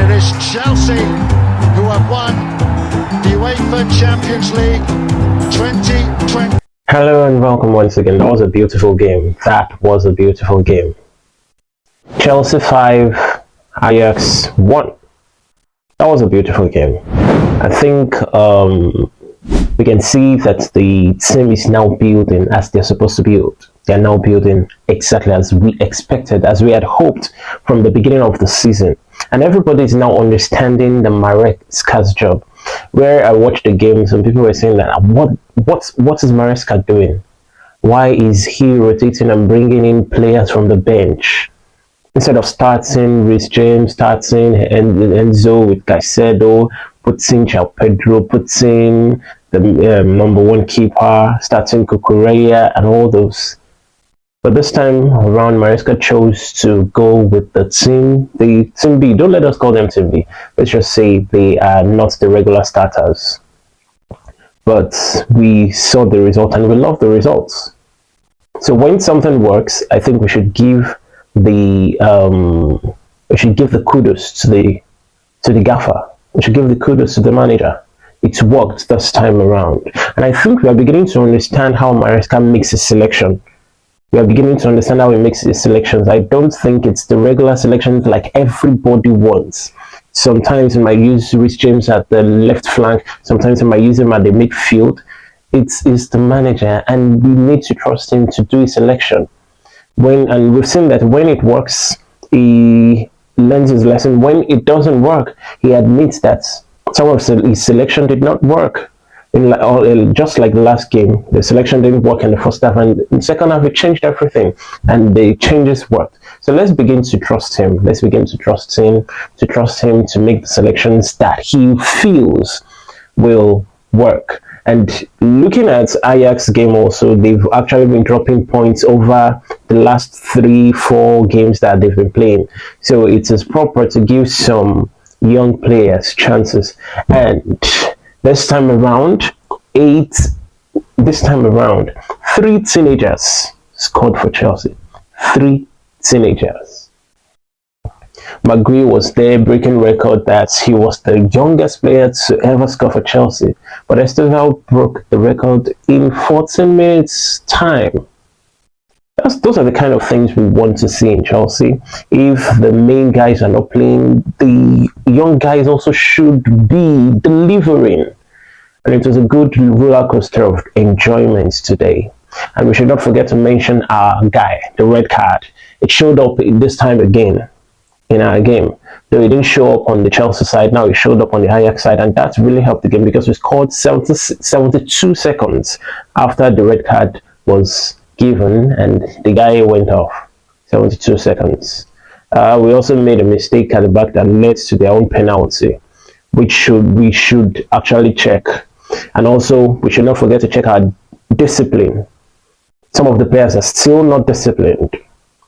It is Chelsea who have won the UEFA Champions League 2020. Hello and welcome once again. That was a beautiful game. Chelsea 5, Ajax 1. That was a beautiful game. I think we can see that the team is now building as they're supposed to build. They're now building exactly as we expected, as we had hoped from the beginning of the season. And everybody is now understanding the Maresca's job. Where I watched the game, some people were saying that what is Maresca doing? Why is he rotating and bringing in players from the bench instead of starting Reece James, starting Enzo with Caicedo, puts in Pedro, puts in the number one keeper, starting Cucurella and all those. But this time around, Maresca chose to go with the team B. Don't let us call them team B. Let's just say they are not the regular starters. But we saw the result and we love the results. So when something works, I think we should give the kudos to the gaffer. We should give the kudos to the manager. It's worked this time around, and I think we are beginning to understand how Maresca makes his selection. We are beginning to understand how he makes his selections. I don't think it's the regular selections like everybody wants. Sometimes he might use Reece James at the left flank. Sometimes he might use him at the midfield. It's the manager, and we need to trust him to do his selection. And we've seen that when it works, he learns his lesson. When it doesn't work, he admits that some of his selection did not work. Just like the last game, the selection didn't work in the first half, and in the second half it changed everything, and the changes worked. So let's begin to trust him. Let's begin to trust him to make the selections that he feels will work. And looking at Ajax game also, they've actually been dropping points over the last 3-4 games that they've been playing. So it is proper to give some young players chances. And this time around, 3 teenagers scored for Chelsea. 3 teenagers. Marc Guiu was there breaking record that he was the youngest player to ever score for Chelsea. But Estevao broke the record in 14 minutes time. Those are the kind of things we want to see in Chelsea. If the main guys are not playing, the young guys also should be delivering. And it was a good roller coaster of enjoyment today. And we should not forget to mention our guy, the red card. It showed up this time again in our game. Though it didn't show up on the Chelsea side, now it showed up on the Ajax side, and that's really helped the game because we scored 72 seconds after the red card was given and the guy went off. 72 seconds. We also made a mistake at the back that led to their own penalty, which we should actually check. And also, we should not forget to check our discipline. Some of the players are still not disciplined.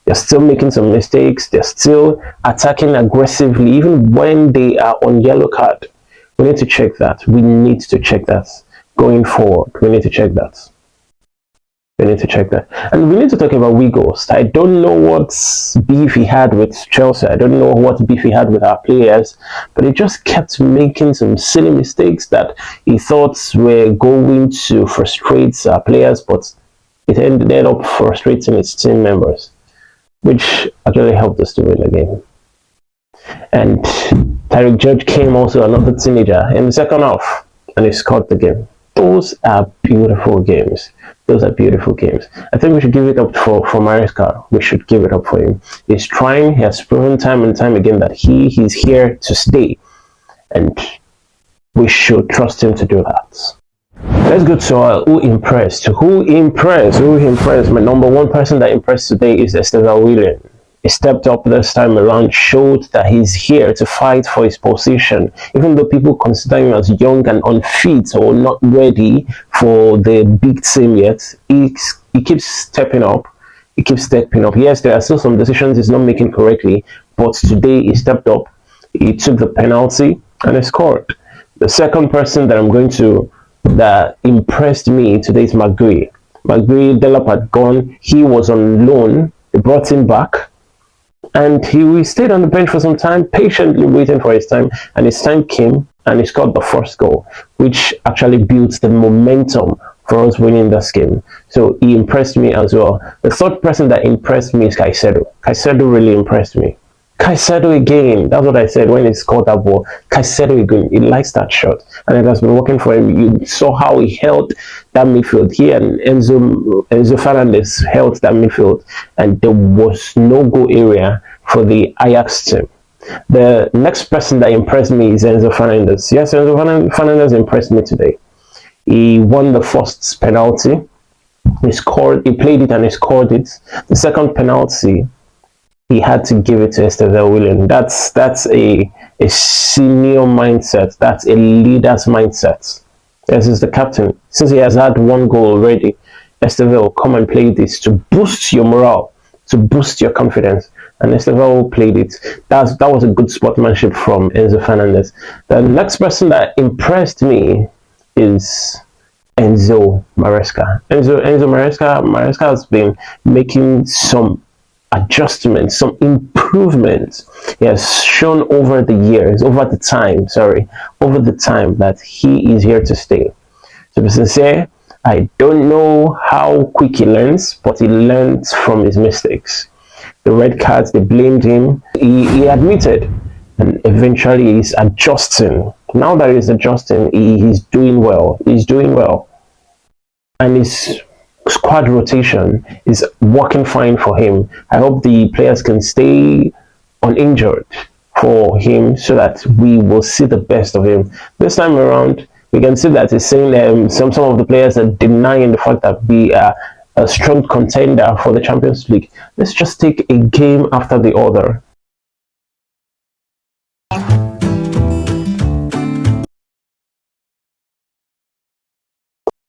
They're still making some mistakes. They're still attacking aggressively, even when they are on yellow card. We need to check that. We need to check that. Going forward, we need to check that. We need to check that. And we need to talk about Weghorst. I don't know what beef he had with Chelsea. I don't know what beef he had with our players. But he just kept making some silly mistakes that he thought were going to frustrate our players. But it ended up frustrating his team members, which actually helped us to win the game. And Tyreek George came also, another teenager, in the second half. And he scored the game. Those are beautiful games. Those are beautiful games. I think we should give it up for Maresca. We should give it up for him. He's trying. He has proven time and time again that he's here to stay. And we should trust him to do that. Let's go to who impressed. Who impressed? My number one person that impressed today is Estevao. He stepped up this time around, showed that he's here to fight for his position. Even though people consider him as young and unfit or not ready for the big team yet, he keeps stepping up. Yes, there are still some decisions he's not making correctly, but today he stepped up. He took the penalty and he scored. The second person that impressed me today is Marc Guiu. Marc Guiu, Delap had gone. He was on loan. They brought him back. And he stayed on the bench for some time, patiently waiting for his time, and his time came, and he scored the first goal, which actually built the momentum for us winning this game. So he impressed me as well. The third person that impressed me is Caicedo. Caicedo really impressed me. Caicedo again, that's what I said when he scored that ball. Caicedo again, he likes that shot, and it has been working for him. You saw how he held that midfield. He and Enzo Fernandez held that midfield, and there was no goal area for the Ajax team. The next person that impressed me is Enzo Fernandez. Yes, Enzo Fernandez impressed me today. He won the first penalty. He played it and he scored it. The second penalty, he had to give it to Estevao. That's a senior mindset. That's a leader's mindset. This is the captain. Since he has had one goal already, Estevao, come and play this to boost your morale, to boost your confidence. And Estevao played it. That was a good sportsmanship from Enzo Fernandez. The next person that impressed me is Enzo Maresca. Enzo Maresca has been making some adjustments, some improvements. He has shown over the time that he is here to stay. To be sincere, I don't know how quick he learns, but he learns from his mistakes. The red cards, they blamed him. He admitted, and eventually he's adjusting. Now that he's adjusting, he's doing well. He's doing well. And his squad rotation is working fine for him. I hope the players can stay uninjured for him so that we will see the best of him. This time around, we can see that he's saying some of the players are denying the fact that we are a strong contender for the Champions League. Let's just take a game after the other.